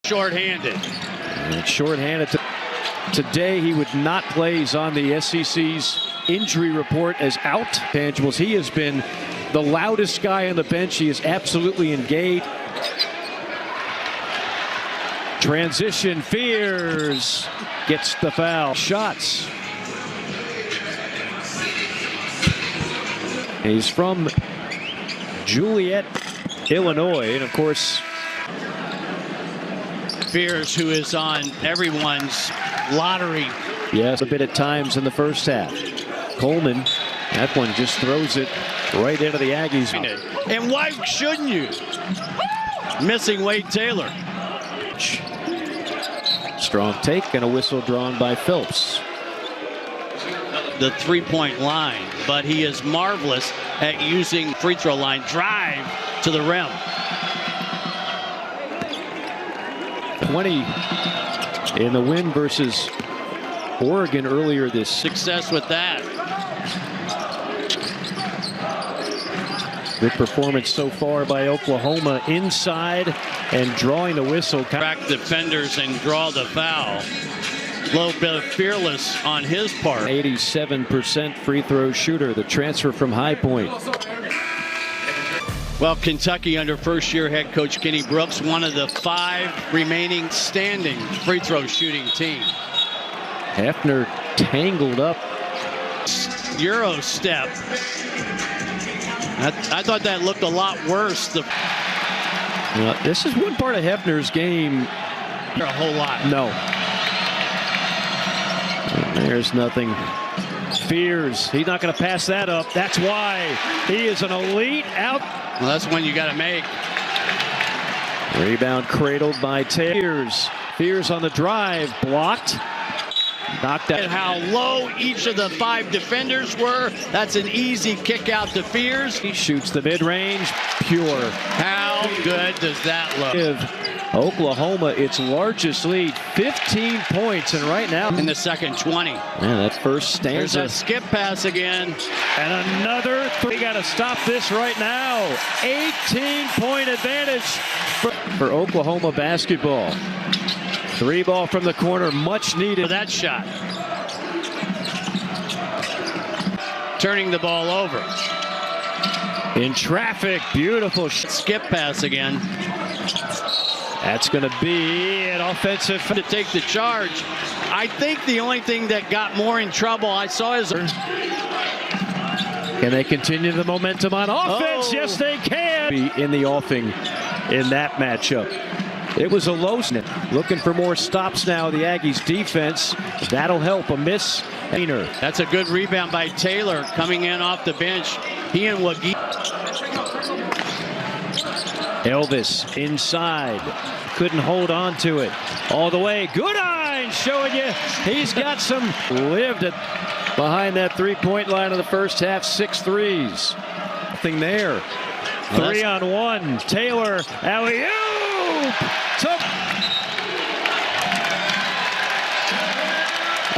Short-handed. And short-handed. Today he would not play. He's on the SEC's injury report as out. Tangibles. He has been the loudest guy on the bench. He is absolutely engaged. Transition. Fears gets the foul. Shots. He's from Juliet, Illinois, and of course Fears, who is on everyone's lottery. Yes, a bit at times in the first half. Coleman, that one just throws it right into the Aggies. And why shouldn't you? Missing Wade Taylor. Strong take and a whistle drawn by Phelps. The three-point line, but he is marvelous at using free throw line drive to the rim. 20 in the win versus Oregon earlier this. Success with that. Good performance so far by Oklahoma inside and drawing the whistle. Crack defenders and draw the foul. A little bit of fearless on his part. 87% free throw shooter, the transfer from High Point. Well, Kentucky under first-year head coach Kenny Brooks, one of the 5 remaining standing free throw shooting team. Hefner tangled up. Euro step. I thought that looked a lot worse. This is one part of Hefner's game. A whole lot. No. There's nothing. Fears. He's not going to pass that up. That's why he is an elite out. Well, that's one you got to make. Rebound cradled by Taylor. Fears on the drive. Blocked. Knocked out. And how low each of the 5 defenders were. That's an easy kick out to Fears. He shoots the mid-range. Pure. How good does that look? Give Oklahoma its largest lead, 15 points, and right now in the second 20. Yeah, that first stanza. There's that skip pass again. And another 3. Got to stop this right now. 18-point advantage for Oklahoma basketball. 3 ball from the corner, much needed. For that shot. Turning the ball over. In traffic, beautiful skip pass again. That's going to be an offensive to take the charge. I think the only thing that got more in trouble I saw is. Can they continue the momentum on offense? Yes, they can. In the offing in that matchup. It was a low snip. Looking for more stops now. The Aggies defense. That'll help. A miss. That's a good rebound by Taylor coming in off the bench. He and Wagee. Elvis inside. Couldn't hold on to it. All the way. Goodine showing you he's got some lived behind that 3-point line of the first half. 6 threes. Nothing there. 3 on 1. Taylor. Alley-oop.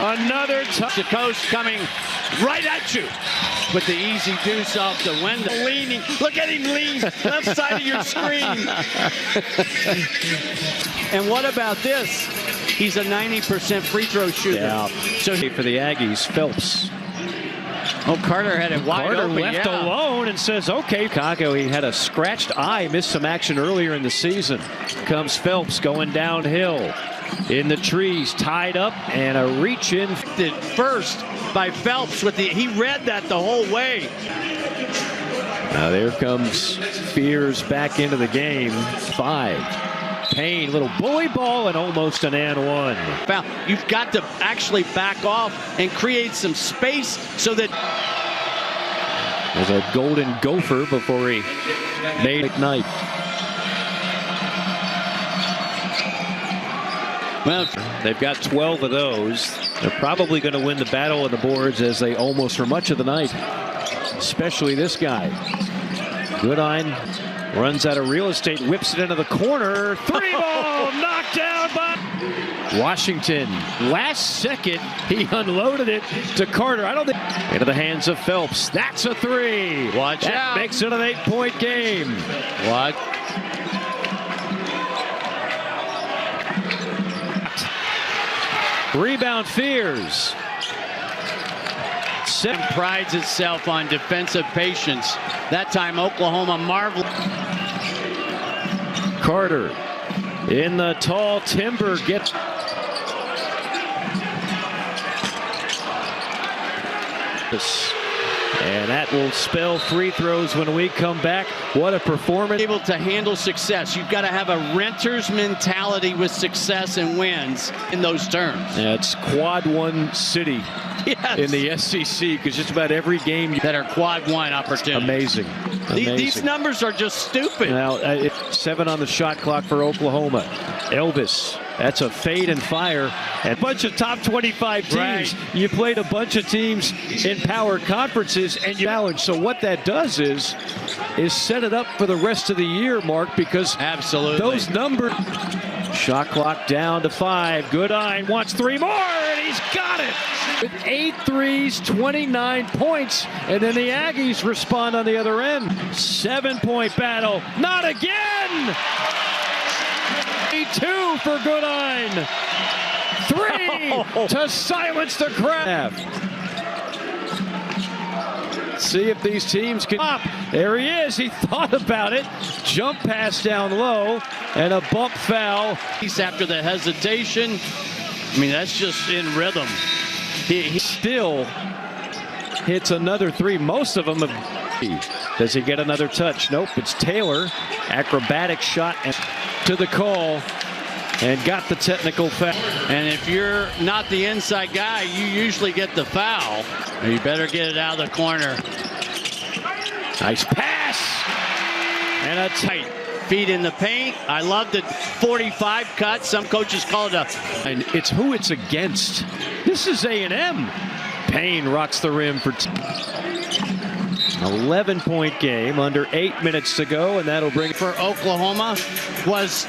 Another touch. The coast coming right at you with the easy deuce off the window. Leaning. Look at him lean. Left side of your screen. And what about this? He's a 90% free throw shooter. Yeah. So for the Aggies, Phelps. Oh, Carter had it wide open. Left alone and says, okay. Chicago, he had a scratched eye, missed some action earlier in the season. Comes Phelps going downhill. In the trees, tied up, and a reach in. First by Phelps with he read that the whole way. Now there comes Fears back into the game. 5. Payne, little bully ball, and almost an and 1. Foul. You've got to actually back off and create some space so that. There's a golden gopher before he made ignite. Well, they've got 12 of those. They're probably going to win the battle of the boards as they almost for much of the night, especially this guy. Goodine runs out of real estate, whips it into the corner. 3 ball knocked down by Washington. Last second, he unloaded it to Carter. I don't think. Into the hands of Phelps. That's a 3. Watch that out. Makes it an 8-point game. What? Rebound Fears. Prides itself on defensive patience. That time Oklahoma marveled. Carter in the tall timber gets. And that will spell free throws when we come back. What a performance. Able to handle success. You've got to have a renter's mentality with success and wins in those terms. Yeah, it's quad one city. Yes. In the SEC, because just about every game that are quad one opportunities. Amazing. These numbers are just stupid. Now, 7 on the shot clock for Oklahoma. Elvis, that's a fade and fire. And a bunch of top 25 teams. Right. You played a bunch of teams in power conferences and you challenge. So what that does is set it up for the rest of the year, Mark, because absolutely those numbers. Shot clock down to 5. Goodine wants 3 more, and he's got it. With 8 threes, 29 points, and then the Aggies respond on the other end. 7-point battle. Not again! 2 for Goodine. 3 to silence the crowd. See if these teams can pop. There he is. He thought about it. Jump pass down low and a bump foul. He's after the hesitation. I mean, that's just in rhythm. He still hits another 3. Most of them have. Does he get another touch? Nope. It's Taylor. Acrobatic shot and to the call. And got the technical foul. And if you're not the inside guy, you usually get the foul. You better get it out of the corner. Nice pass. And a tight. Feet in the paint. I love the 45 cut. Some coaches call it a. And it's who it's against. This is A&M. Payne rocks the rim for 11-point game. Under 8 minutes to go, and that'll bring for Oklahoma was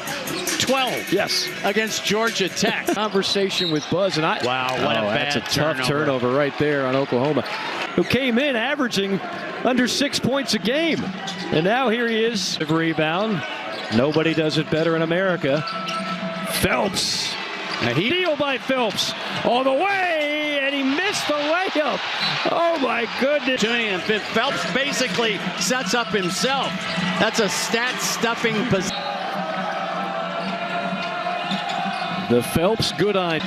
12. Yes, against Georgia Tech. Conversation with Buzz and I. Wow, what a bad that's a tough turnover right there on Oklahoma, who came in averaging under 6 points a game, and now here he is. Rebound. Nobody does it better in America. Phelps. Steal by Phelps all the way, and he missed the layup. Oh my goodness. And Phelps basically sets up himself. That's a stat-stuffing position. The Phelps Goodine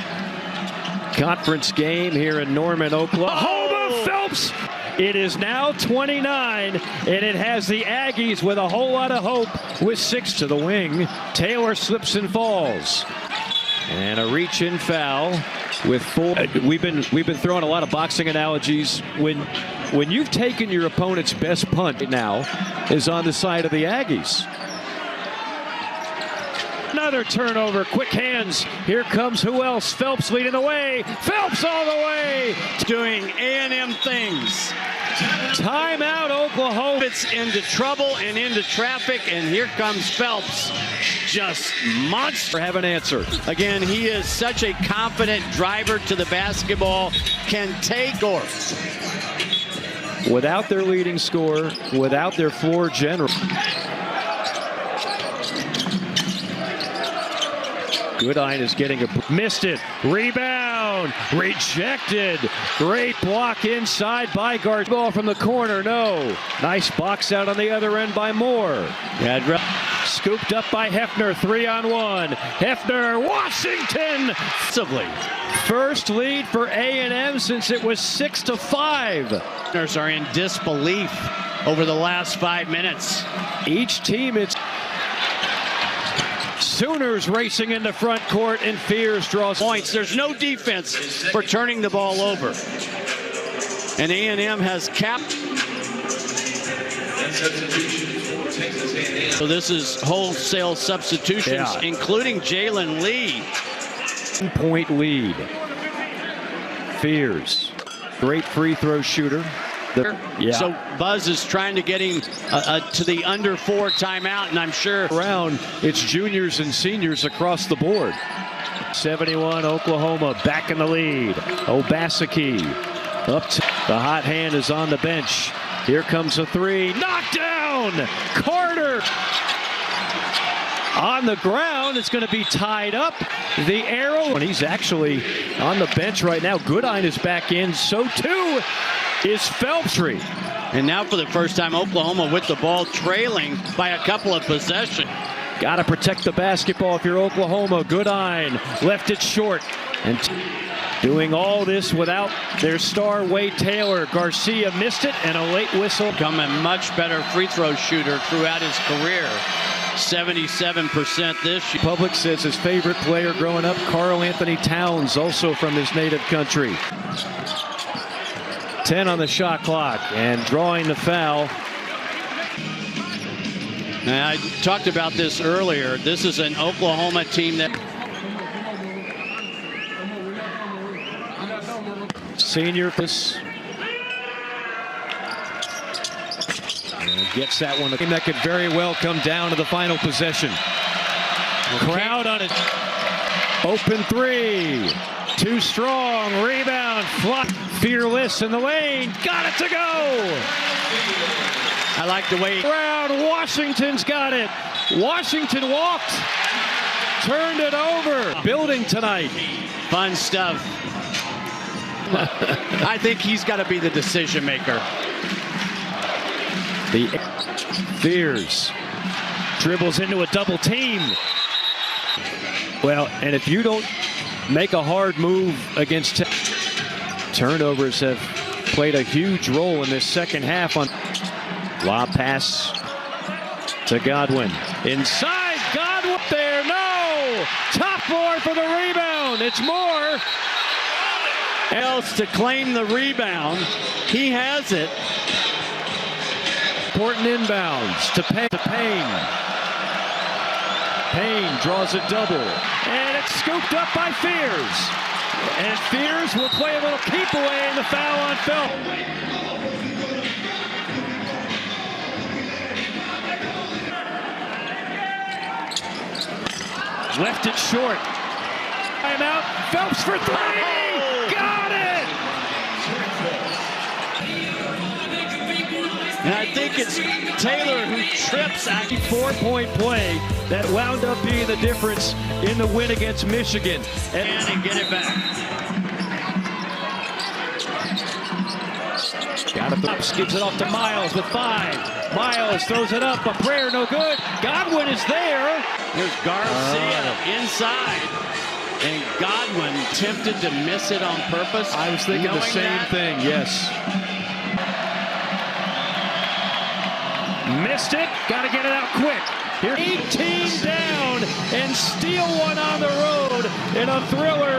conference game here in Norman, Oklahoma. Phelps. It is now 29, and it has the Aggies with a whole lot of hope with 6 to the wing. Taylor slips and falls. And a reach-in foul with 4. We've been throwing a lot of boxing analogies. When you've taken your opponent's best punt now is on the side of the Aggies. Another turnover, quick hands. Here comes who else? Phelps leading the way. Phelps all the way. Doing A&M things. Timeout, Oklahoma. It's into trouble and into traffic, and here comes Phelps. Just monster. Have an answer. Again, he is such a confident driver to the basketball. Can take or. Without their leading scorer, without their floor general. Goodine is getting missed it. Rebound. Rejected. Great block inside by guard. Ball from the corner. No. Nice box out on the other end by Moore. Scooped up by Hefner. 3-on-1. Hefner. Washington. First lead for A&M since it was 6-5. Listeners are in disbelief over the last 5 minutes. Each team, it's Sooners racing into front court, and Fears draws points. There's no defense for turning the ball over. And A&M has capped. So this is wholesale substitutions, including Jalen Lee. 1-point lead. Fears. Great free throw shooter. So Buzz is trying to get him to the under 4 timeout, and I'm sure around it's juniors and seniors across the board. 71 Oklahoma back in the lead. Obaseki up to the hot hand is on the bench. Here comes a 3. Knocked down. Carter. On the ground, it's going to be tied up. The arrow, and he's actually on the bench right now. Goodine is back in. So too is Phelpsry. And now for the first time, Oklahoma with the ball trailing by a couple of possessions. Got to protect the basketball if you're Oklahoma. Goodine left it short. And doing all this without their star Wade Taylor. Garcia missed it and a late whistle. Become a much better free throw shooter throughout his career. 77% this year. Public says his favorite player growing up, Karl Anthony Towns, also from his native country. 10 on the shot clock and drawing the foul. Now, I talked about this earlier. This is an Oklahoma team that senior gets that one. A game that could very well come down to the final possession. Crowd on it. Open three. Too strong. Rebound. Flop. Fearless in the lane. Got it to go. I like the way. Around. Washington's got it. Washington walked. Turned it over. Building tonight. Fun stuff. I think he's got to be the decision maker. The Fears dribbles into a double team. Well, and if you don't make a hard move against turnovers have played a huge role in this second half. On lob pass to Godwin. Inside, Godwin there, no! Top board for the rebound, it's Moore. Else to claim the rebound. He has it. Important inbounds to Payne. Payne draws a double. And it's scooped up by Fears. And Fears will play a little keep away in the foul on Phelps. Left it short. Timeout. Phelps for three. Got it. And I think it's Taylor who trips. 4-point play that wound up being the difference in the win against Michigan. And get it back. Got it. Gives it off to Miles with 5. Miles throws it up. A prayer no good. Godwin is there. Here's Garcia inside. And Godwin tempted to miss it on purpose. I was thinking the same thing, yes. Missed it. Got to get it out quick. Here, 18 down and steal one on the road in a thriller